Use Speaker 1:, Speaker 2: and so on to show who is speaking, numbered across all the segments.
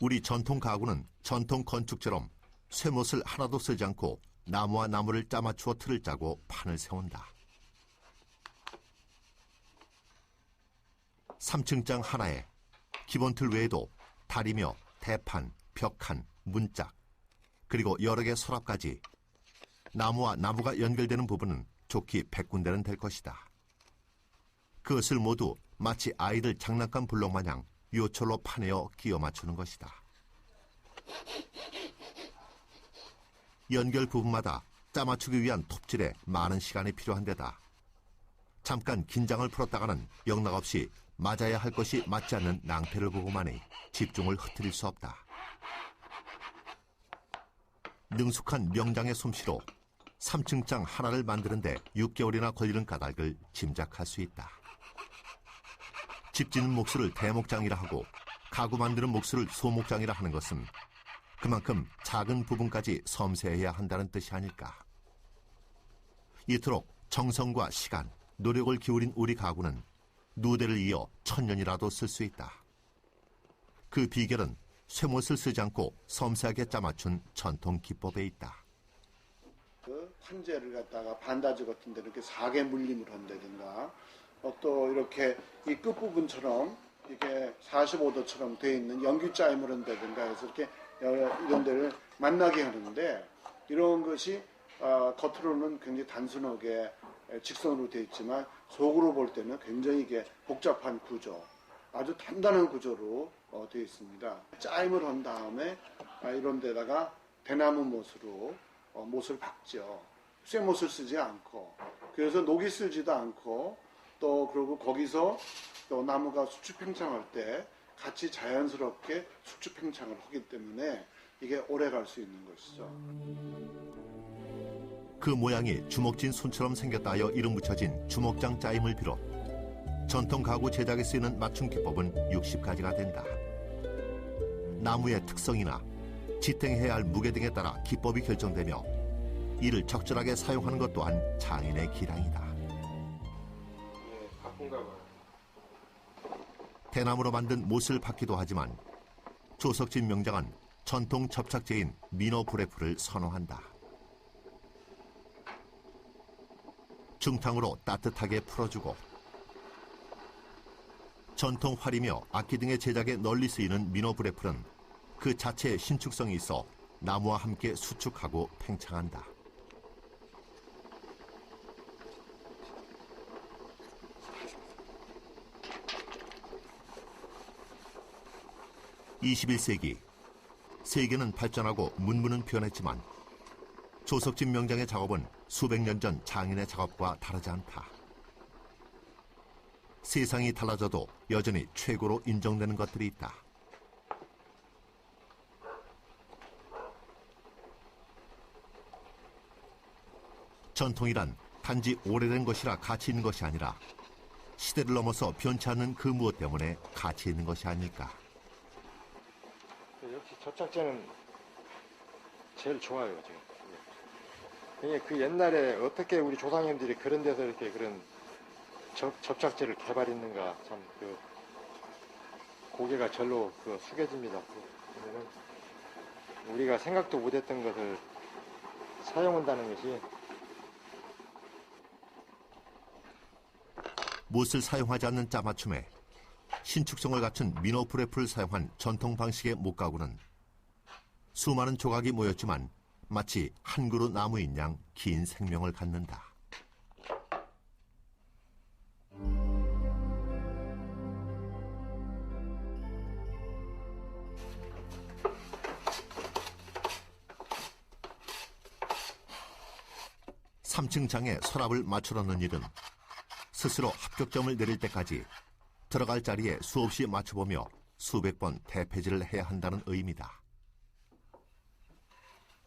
Speaker 1: 우리 전통 가구는 전통 건축처럼 쇠못을 하나도 쓰지 않고 나무와 나무를 짜맞추어 틀을 짜고 판을 세운다. 3층장 하나에 기본 틀 외에도 다리며 대판, 벽판, 문짝, 그리고 여러 개 서랍까지 나무와 나무가 연결되는 부분은 좋게 100군데는 될 것이다. 그것을 모두 마치 아이들 장난감 블록 마냥 요철로 파내어 끼워 맞추는 것이다. 연결 부분마다 짜맞추기 위한 톱질에 많은 시간이 필요한 데다 잠깐 긴장을 풀었다가는 영락없이 맞아야 할 것이 맞지 않는 낭패를 보고만이 집중을 흐트릴 수 없다. 능숙한 명장의 솜씨로 3층장 하나를 만드는데 6개월이나 걸리는 까닭을 짐작할 수 있다. 집 짓는 몫을 대목장이라 하고 가구 만드는 몫을 소목장이라 하는 것은 그만큼 작은 부분까지 섬세해야 한다는 뜻이 아닐까. 이토록 정성과 시간, 노력을 기울인 우리 가구는 누대를 이어 1000년이라도 쓸 수 있다. 그 비결은 쇠못을 쓰지 않고 섬세하게 짜맞춘 전통 기법에 있다.
Speaker 2: 그 판재를 갖다가 반다지 같은 데 이렇게 4개 물림을 한다든가 또 이렇게 이 끝부분처럼 이렇게 45도처럼 되어 있는 연기짜임을 한다든가 해서 이렇게 이런 데를 만나게 하는데 이런 것이 겉으로는 굉장히 단순하게 직선으로 되어 있지만 속으로 볼 때는 굉장히 이게 복잡한 구조, 아주 단단한 구조로 되어 있습니다. 짜임을 한 다음에 이런 데다가 대나무 못으로 못을 박죠. 쇠못을 쓰지 않고 그래서 녹이 슬지도 않고 또 그리고 거기서 또 나무가 수축 팽창할 때 같이 자연스럽게 수축 팽창을 하기 때문에 이게 오래 갈 수 있는 것이죠.
Speaker 1: 그 모양이 주먹진 손처럼 생겼다 하여 이름 붙여진 주먹장 짜임을 비롯 전통 가구 제작에 쓰이는 맞춤 기법은 60가지가 된다. 나무의 특성이나 지탱해야 할 무게 등에 따라 기법이 결정되며 이를 적절하게 사용하는 것 또한 장인의 기량이다. 대나무로 만든 못을 받기도 하지만 조석진 명장은 전통 접착제인 미노브레프를 선호한다. 중탕으로 따뜻하게 풀어주고 전통 활이며 악기 등의 제작에 널리 쓰이는 미노브레프는 그 자체의 신축성이 있어 나무와 함께 수축하고 팽창한다. (21세기) 세계는 발전하고 문물은 변했지만 조석진 명장의 작업은 수백 년 전 장인의 작업과 다르지 않다. 세상이 달라져도 여전히 최고로 인정되는 것들이 있다. 전통이란 단지 오래된 것이라 가치 있는 것이 아니라 시대를 넘어서 변치 않는 그 무엇 때문에 가치 있는 것이 아닐까.
Speaker 3: 역시 접착제는 제일 좋아요, 지금. 그 옛날에 어떻게 우리 조상님들이 그런 데서 이렇게 그런 접착제를 개발했는가, 참, 고개가 절로 숙여집니다. 그러면은 우리가 생각도 못했던 것을 사용한다는 것이.
Speaker 1: 못을 사용하지 않는 짜맞춤에 신축성을 갖춘 미노브레프를 사용한 전통 방식의 못가구는 수많은 조각이 모였지만 마치 한 그루 나무인 양 긴 생명을 갖는다. (3층장에) 서랍을 맞춰 넣는 일은 스스로 합격점을 내릴 때까지 들어갈 자리에 수없이 맞춰보며 수백 번 대패질을 해야 한다는 의미다.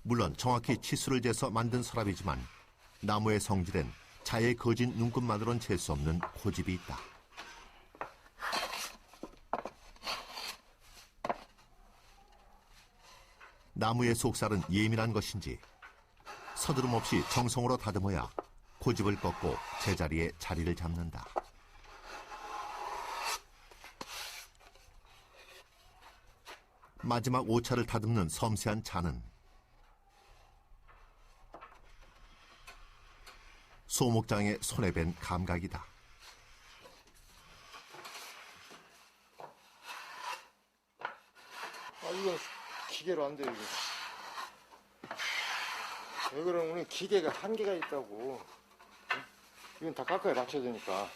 Speaker 1: 물론 정확히 치수를 재서 만든 서랍이지만 나무의 성질엔 자의 거진 눈끝만으로는 잴 수 없는 고집이 있다. 나무의 속살은 예민한 것인지 서두름 없이 정성으로 다듬어야 고집을 꺾고 제자리에 자리를 잡는다. 마지막 오차를 다듬는 섬세한 잔은 소목장의 손에 밴 감각이다.
Speaker 3: 이건 기계로 안 돼, 이거. 왜 그러면 기계가 한계가 있다고. 이건 다 깎아야 맞춰야 되니까.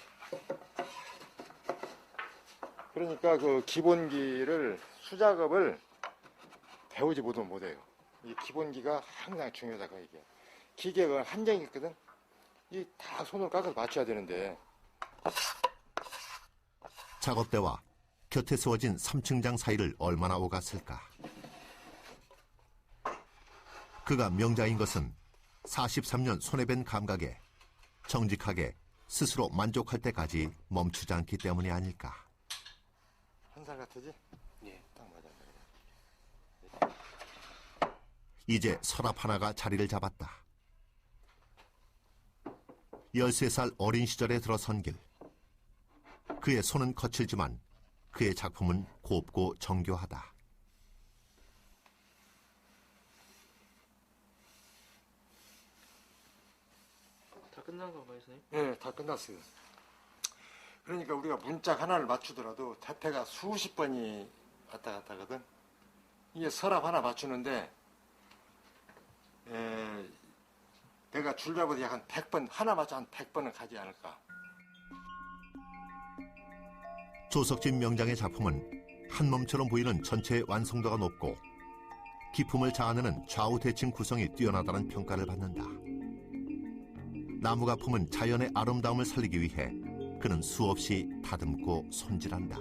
Speaker 3: 그러니까 그 기본기를, 수작업을 배우지 못해요. 이 기본기가 항상 중요하다, 이게. 기계가 한정이 있거든? 이 다 손으로 깎아서 맞춰야 되는데.
Speaker 1: 작업대와 곁에 세워진 3층장 사이를 얼마나 오갔을까. 그가 명장인 것은 43년 손에 밴 감각에 정직하게 스스로 만족할 때까지 멈추지 않기 때문이 아닐까.
Speaker 3: 한 살 같으지?
Speaker 4: 예.
Speaker 3: 딱 맞아.
Speaker 1: 이제 서랍 하나가 자리를 잡았다. 13살 어린 시절에 들어선 길. 그의 손은 거칠지만 그의 작품은 곱고 정교하다.
Speaker 4: 다 끝난 건가요, 선생님?
Speaker 3: 네, 다 끝났어요. 그러니까 우리가 문짝 하나를 맞추더라도 대패가 수십 번이 왔다 갔다 하거든. 이게 서랍 하나 맞추는데 내가 줄자보다 약 한 100번, 하나 맞춰 한 100번은 가지 않을까.
Speaker 1: 조석진 명장의 작품은 한 몸처럼 보이는 전체의 완성도가 높고 기품을 자아내는 좌우 대칭 구성이 뛰어나다는 평가를 받는다. 나무가 품은 자연의 아름다움을 살리기 위해 그는 수없이 다듬고 손질한다.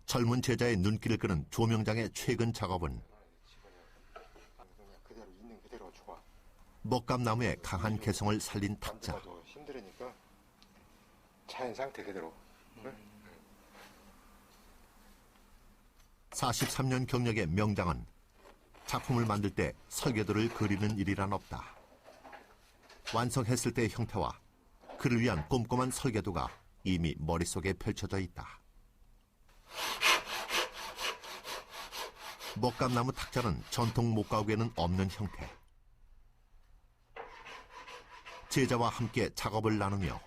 Speaker 1: 젊은 제자의 눈길을 끄는 조명장의 최근 작업은
Speaker 3: 그냥 그대로 있는 그대로 좋아.
Speaker 1: 먹감나무의 강한 개성을 살린 탁자.
Speaker 3: 만져도 힘들으니까 자연 상태 그대로.
Speaker 1: 43년 경력의 명장은 작품을 만들 때 설계도를 그리는 일이란 없다. 완성했을 때의 형태와 그를 위한 꼼꼼한 설계도가 이미 머릿속에 펼쳐져 있다. 먹감나무 탁자는 전통 목가구에는 없는 형태. 제자와 함께 작업을 나누며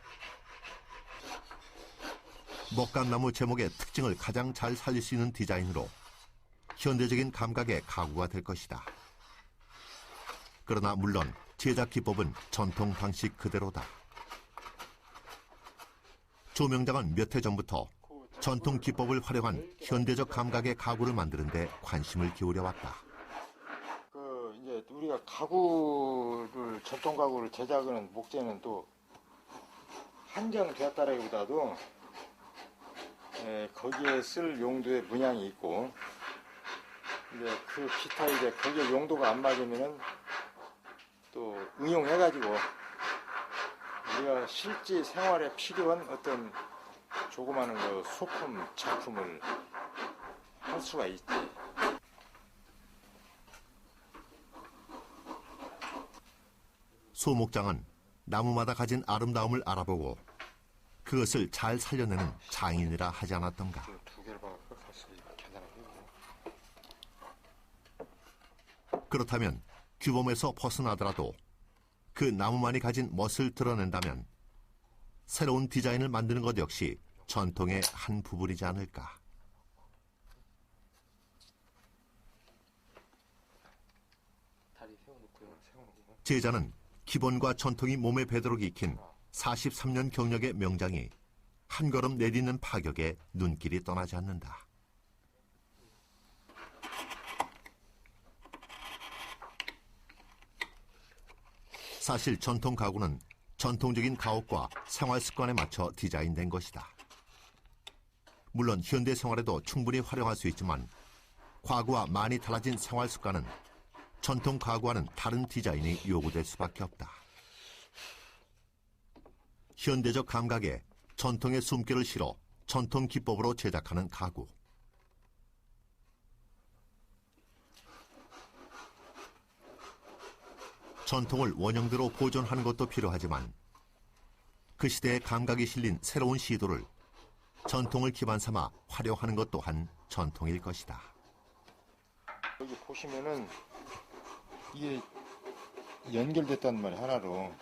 Speaker 1: 먹감나무 제목의 특징을 가장 잘 살릴 수 있는 디자인으로 현대적인 감각의 가구가 될 것이다. 그러나 물론 제작 기법은 전통 방식 그대로다. 조명장은 몇 해 전부터 전통 기법을 활용한 현대적 감각의 가구를 만드는 데 관심을 기울여 왔다.
Speaker 3: 이제 우리가 가구를, 전통 가구를 제작하는 목재는 또 한정되었다라기보다도 거기에 쓸 용도의 문양이 있고, 이제 그 기타 이제 거기에 용도가 안 맞으면은 또 응용해가지고 우리가 실제 생활에 필요한 어떤 조그마한 그 소품 작품을 할 수가 있지.
Speaker 1: 소목장은 나무마다 가진 아름다움을 알아보고 그것을 잘 살려내는 장인이라 하지 않았던가.
Speaker 3: 두 개를 박아서 같이 계산하고.
Speaker 1: 그렇다면 규범에서 벗어나더라도 그 나무만이 가진 멋을 드러낸다면 새로운 디자인을 만드는 것 역시 전통의 한 부분이지 않을까.
Speaker 4: 다리 세워놓고요.
Speaker 1: 제자는 기본과 전통이 몸에 배도록 익힌 43년 경력의 명장이 한 걸음 내딛는 파격에 눈길이 떠나지 않는다. 사실 전통 가구는 전통적인 가옥과 생활 습관에 맞춰 디자인된 것이다. 물론 현대 생활에도 충분히 활용할 수 있지만 과거와 많이 달라진 생활 습관은 전통 가구와는 다른 디자인이 요구될 수밖에 없다. 현대적 감각에 전통의 숨결을 실어 전통 기법으로 제작하는 가구. 전통을 원형대로 보존하는 것도 필요하지만 그 시대의 감각이 실린 새로운 시도를 전통을 기반 삼아 활용하는 것 또한 전통일 것이다.
Speaker 3: 여기 보시면은 이게 연결됐단 말이야, 하나로.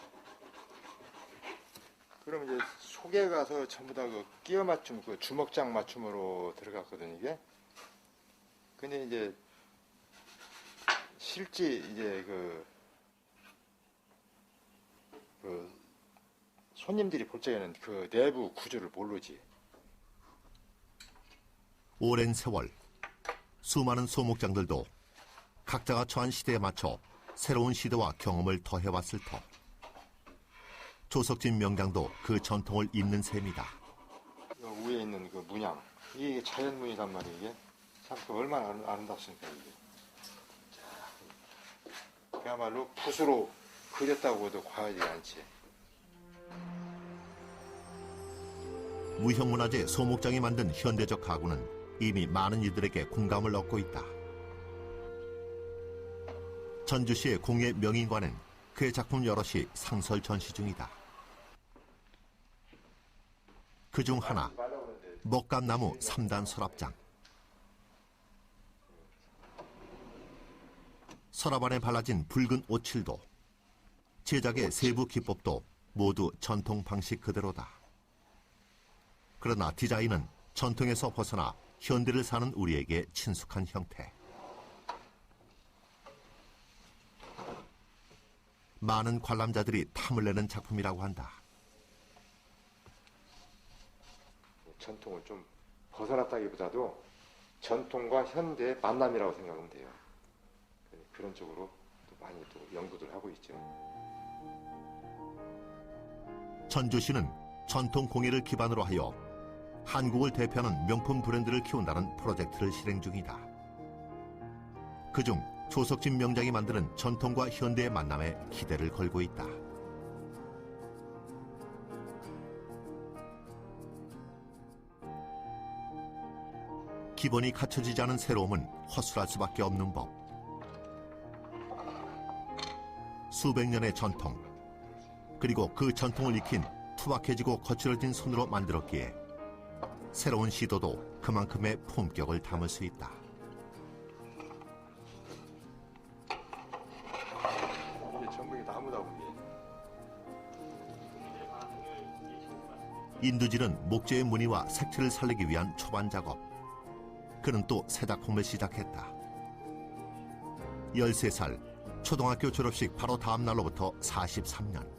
Speaker 3: 그럼 이제 속에 가서 전부 다 그 끼어 맞춤, 그 주먹장 맞춤으로 들어갔거든, 이게. 근데 이제 실제 이제 그 손님들이 볼 적에는 그 내부 구조를 모르지.
Speaker 1: 오랜 세월 수많은 소목장들도 각자가 처한 시대에 맞춰 새로운 시도와 경험을 더해왔을 터. 조석진 명장도 그 전통을 잇는 셈이다.
Speaker 3: 여기 위에 있는 그 문양, 이게 자연문이란 말이에요. 이게 참 얼마나 아름답습니까, 이게. 그야말로 붓으로 그렸다고 해도 과하지 않지.
Speaker 1: 무형문화재 소목장이 만든 현대적 가구는 이미 많은 이들에게 공감을 얻고 있다. 전주시의 공예 명인관엔 그의 작품 여럿이 상설 전시 중이다. 그중 하나, 먹감나무 3단 서랍장. 서랍 안에 발라진 붉은 오칠도, 제작의 세부 기법도 모두 전통 방식 그대로다. 그러나 디자인은 전통에서 벗어나 현대를 사는 우리에게 친숙한 형태. 많은 관람자들이 탐을 내는 작품이라고 한다.
Speaker 3: 전통을 좀 벗어났다기보다도 전통과 현대의 만남이라고 생각하면 돼요. 그런 쪽으로 또 많이 또 연구들 하고 있죠.
Speaker 1: 전주시는 전통 공예를 기반으로 하여 한국을 대표하는 명품 브랜드를 키운다는 프로젝트를 실행 중이다. 그중 조석진 명장이 만드는 전통과 현대의 만남에 기대를 걸고 있다. 기본이 갖춰지지 않은 새로움은 허술할 수밖에 없는 법. 수백 년의 전통, 그리고 그 전통을 익힌 투박해지고 거칠어진 손으로 만들었기에 새로운 시도도 그만큼의 품격을 담을 수 있다.
Speaker 3: 이게 전부 나무다 보니.
Speaker 1: 인두질은 목재의 무늬와 색채를 살리기 위한 초반 작업. 그는 또 새 작품을 시작했다. 13살 초등학교 졸업식 바로 다음 날로부터 43년.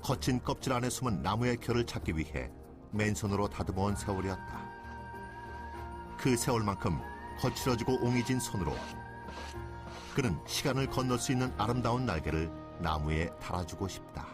Speaker 1: 거친 껍질 안에 숨은 나무의 결을 찾기 위해 맨손으로 다듬어온 세월이었다. 그 세월만큼 거칠어지고 옹이진 손으로 그는 시간을 건널 수 있는 아름다운 날개를 나무에 달아주고 싶다.